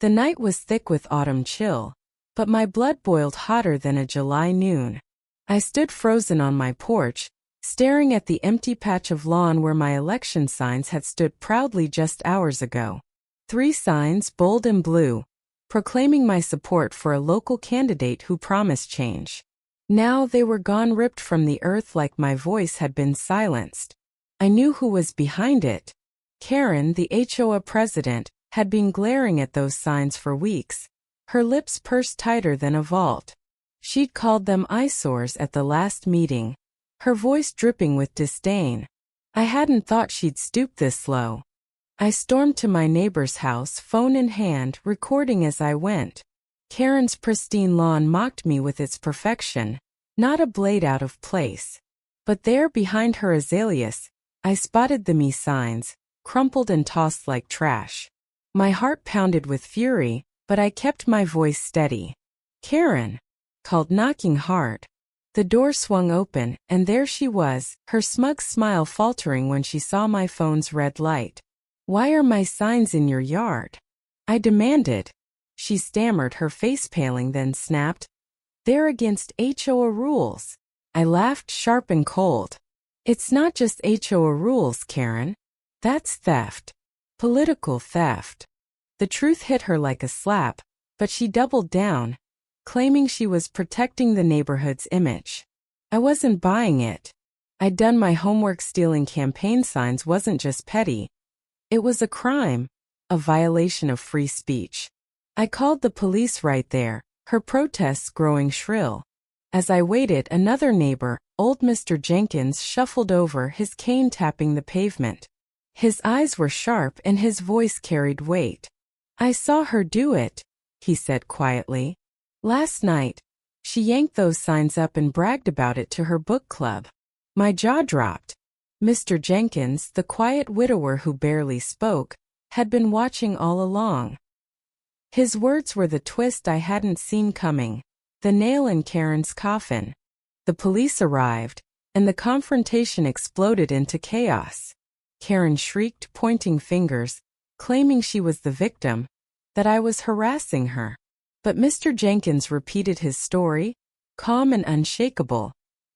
The night was thick with autumn chill, but my blood boiled hotter than a July noon. I stood frozen on my porch, staring at the empty patch of lawn where my election signs had stood proudly just hours ago. 3 signs, bold and blue, proclaiming my support for a local candidate who promised change. Now they were gone, ripped from the earth like my voice had been silenced. I knew who was behind it. Karen, the HOA president, had been glaring at those signs for weeks, her lips pursed tighter than a vault. She'd called them eyesores at the last meeting, her voice dripping with disdain. I hadn't thought she'd stoop this low. I stormed to my neighbor's house, phone in hand, recording as I went. Karen's pristine lawn mocked me with its perfection, not a blade out of place. But there behind her azaleas, I spotted the me signs, crumpled and tossed like trash. My heart pounded with fury, but I kept my voice steady. "Karen!" called, knocking hard. The door swung open, and there she was, her smug smile faltering when she saw my phone's red light. "Why are my signs in your yard?" I demanded. She stammered, her face paling, then snapped, "They're against HOA rules." I laughed, sharp and cold. "It's not just HOA rules, Karen. That's theft. Political theft." The truth hit her like a slap, but she doubled down, claiming she was protecting the neighborhood's image. I wasn't buying it. I'd done my homework. Stealing campaign signs wasn't just petty. It was a crime, a violation of free speech. I called the police right there, her protests growing shrill. As I waited, another neighbor, old Mr. Jenkins, shuffled over, his cane tapping the pavement. His eyes were sharp and his voice carried weight. "I saw her do it," he said quietly. "Last night, she yanked those signs up and bragged about it to her book club." My jaw dropped. Mr. Jenkins, the quiet widower who barely spoke, had been watching all along. His words were the twist I hadn't seen coming, the nail in Karen's coffin. The police arrived, and the confrontation exploded into chaos. Karen shrieked, pointing fingers, claiming she was the victim, that I was harassing her. But Mr. Jenkins repeated his story, calm and unshakable,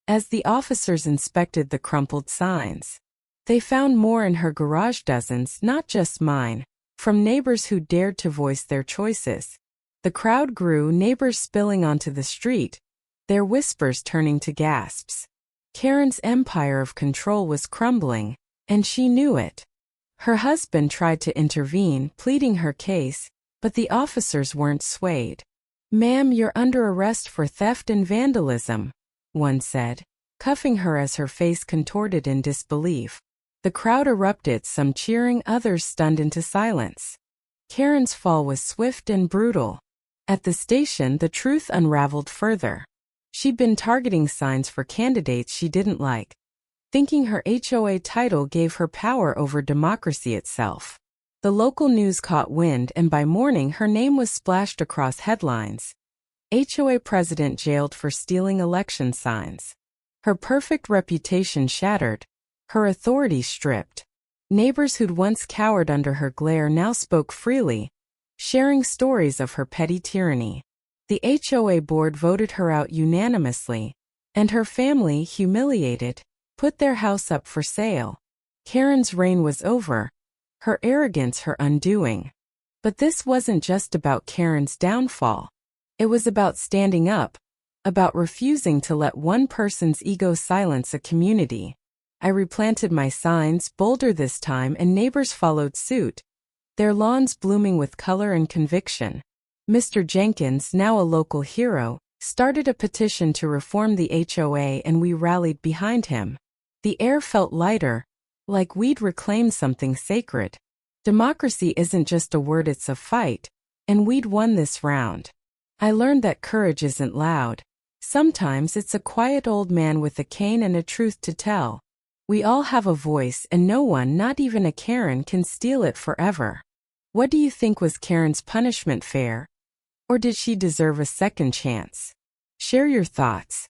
as the officers inspected the crumpled signs. They found more in her garage, dozens, not just mine, from neighbors who dared to voice their choices. The crowd grew, neighbors spilling onto the street, their whispers turning to gasps. Karen's empire of control was crumbling, and she knew it. Her husband tried to intervene, pleading her case, but the officers weren't swayed. "Ma'am, you're under arrest for theft and vandalism," one said, cuffing her as her face contorted in disbelief. The crowd erupted, some cheering, others stunned into silence. Karen's fall was swift and brutal. At the station, the truth unraveled further. She'd been targeting signs for candidates she didn't like, thinking her HOA title gave her power over democracy itself. The local news caught wind, and by morning her name was splashed across headlines. HOA president jailed for stealing election signs. Her perfect reputation shattered, her authority stripped. Neighbors who'd once cowered under her glare now spoke freely, sharing stories of her petty tyranny. The HOA board voted her out unanimously, and her family, humiliated, put their house up for sale. Karen's reign was over, her arrogance her undoing. But this wasn't just about Karen's downfall. It was about standing up, about refusing to let one person's ego silence a community. I replanted my signs, bolder this time, and neighbors followed suit, their lawns blooming with color and conviction. Mr. Jenkins, now a local hero, started a petition to reform the HOA, and we rallied behind him. The air felt lighter, like we'd reclaimed something sacred. Democracy isn't just a word, it's a fight, and we'd won this round. I learned that courage isn't loud. Sometimes it's a quiet old man with a cane and a truth to tell. We all have a voice, and no one, not even a Karen, can steal it forever. What do you think? Was Karen's punishment fair? Or did she deserve a second chance? Share your thoughts.